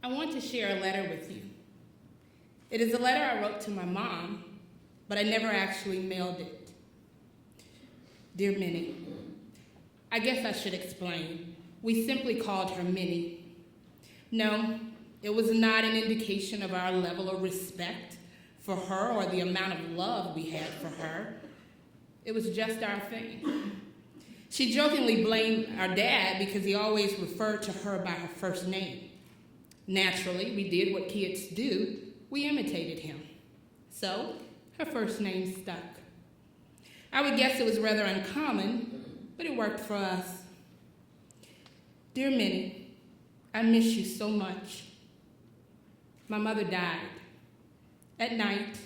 I want to share a letter with you. It is a letter I wrote to my mom, but I never actually mailed it. Dear Minnie, I guess I should explain. We simply called her Minnie. No, it was not an indication of our level of respect for her or the amount of love we had for her. It was just our thing. She jokingly blamed our dad because he always referred to her by her first name. Naturally, we did what kids do. We imitated him. So, her first name stuck. I would guess it was rather uncommon, but it worked for us. Dear Minnie, I miss you so much. My mother died at night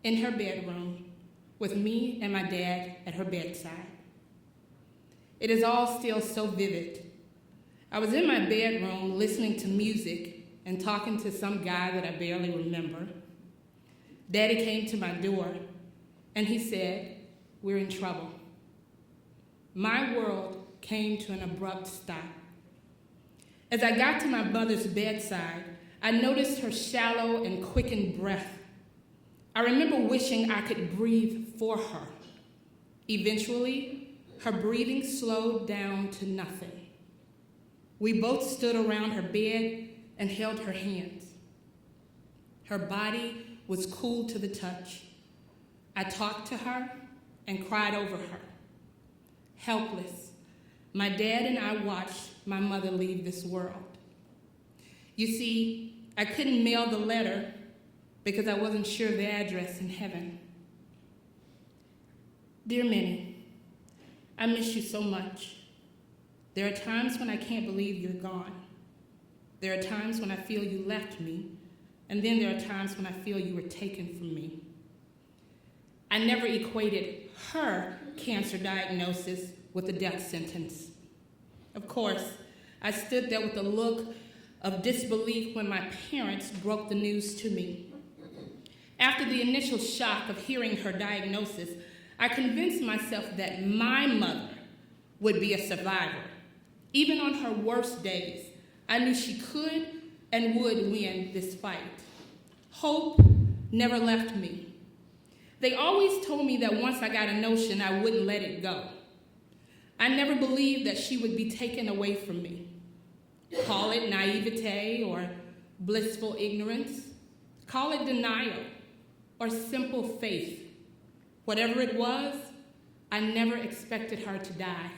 in her bedroom with me and my dad at her bedside. It is all still so vivid. I was in my bedroom listening to music and talking to some guy that I barely remember. Daddy came to my door and he said, "We're in trouble." My world came to an abrupt stop. As I got to my mother's bedside, I noticed her shallow and quickened breath. I remember wishing I could breathe for her. Eventually, her breathing slowed down to nothing. We both stood around her bed and held her hands. Her body was cool to the touch. I talked to her and cried over her. Helpless, my dad and I watched my mother leave this world. You see, I couldn't mail the letter because I wasn't sure of the address in heaven. Dear Minnie, I miss you so much. There are times when I can't believe you're gone. There are times when I feel you left me, and then there are times when I feel you were taken from me. I never equated her cancer diagnosis with a death sentence. Of course, I stood there with a look of disbelief when my parents broke the news to me. After the initial shock of hearing her diagnosis, I convinced myself that my mother would be a survivor. Even on her worst days, I knew she could and would win this fight. Hope never left me. They always told me that once I got a notion, I wouldn't let it go. I never believed that she would be taken away from me. Call it naivete or blissful ignorance. Call it denial or simple faith. Whatever it was, I never expected her to die.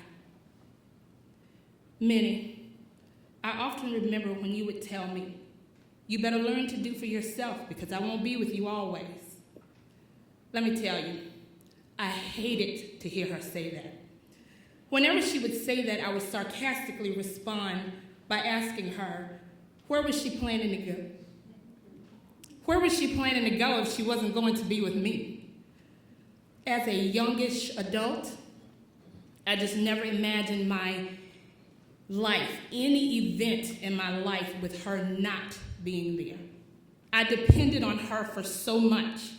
Minnie, I often remember when you would tell me, "You better learn to do for yourself because I won't be with you always." Let me tell you, I hated to hear her say that. Whenever she would say that, I would sarcastically respond by asking her, where was she planning to go? Where was she planning to go if she wasn't going to be with me? As a youngish adult, I just never imagined my life, any event in my life with her not being there. I depended on her for so much.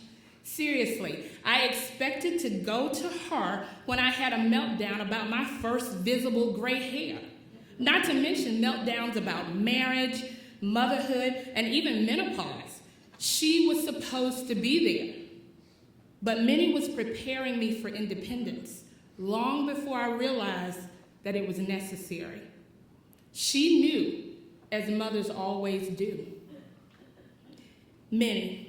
Seriously, I expected to go to her when I had a meltdown about my first visible gray hair. Not to mention meltdowns about marriage, motherhood, and even menopause. She was supposed to be there. But Minnie was preparing me for independence long before I realized that it was necessary. She knew, as mothers always do. Minnie,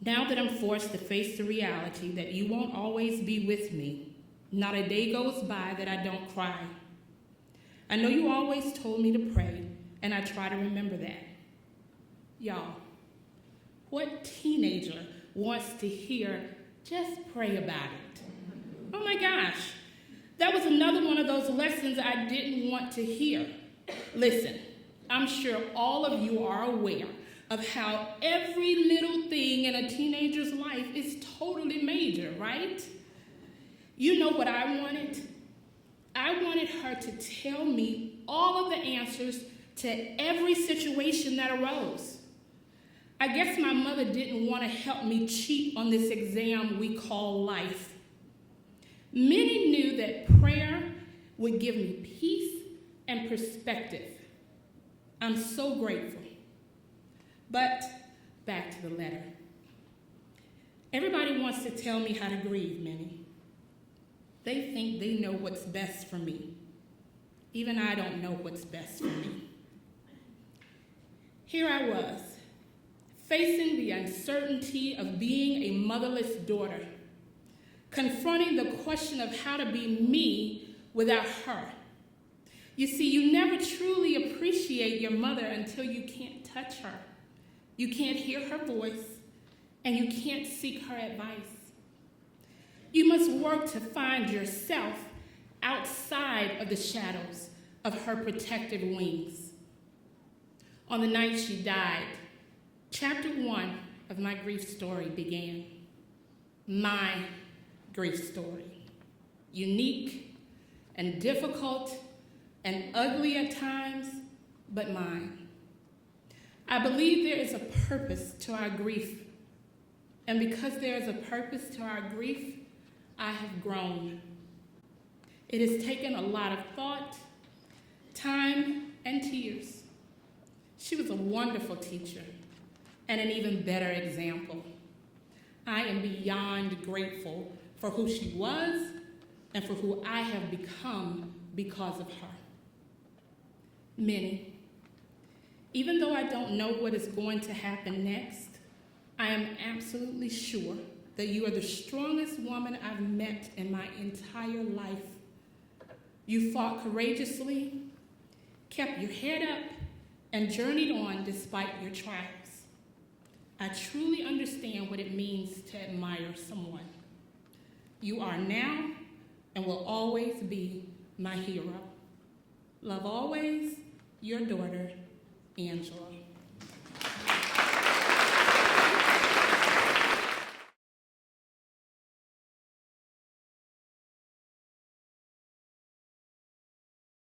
now that I'm forced to face the reality that you won't always be with me, not a day goes by that I don't cry. I know you always told me to pray, and I try to remember that. Y'all, what teenager wants to hear, "Just pray about it"? Oh my gosh, that was another one of those lessons I didn't want to hear. Listen, I'm sure all of you are aware of how every little thing in a teenager's life is totally major, right? You know what I wanted? I wanted her to tell me all of the answers to every situation that arose. I guess my mother didn't want to help me cheat on this exam we call life. Minnie knew that prayer would give me peace and perspective. I'm so grateful. But back to the letter. Everybody wants to tell me how to grieve, Minnie. They think they know what's best for me. Even I don't know what's best for me. Here I was, facing the uncertainty of being a motherless daughter, confronting the question of how to be me without her. You see, you never truly appreciate your mother until you can't touch her. You can't hear her voice, and you can't seek her advice. You must work to find yourself outside of the shadows of her protective wings. On the night she died, chapter 1 of my grief story began. My grief story. Unique and difficult and ugly at times, but mine. I believe there is a purpose to our grief. And because there is a purpose to our grief, I have grown. It has taken a lot of thought, time, and tears. She was a wonderful teacher and an even better example. I am beyond grateful for who she was and for who I have become because of her. Minnie, even though I don't know what is going to happen next, I am absolutely sure that you are the strongest woman I've met in my entire life. You fought courageously, kept your head up, and journeyed on despite your trials. I truly understand what it means to admire someone. You are now and will always be my hero. Love always, your daughter, Angela.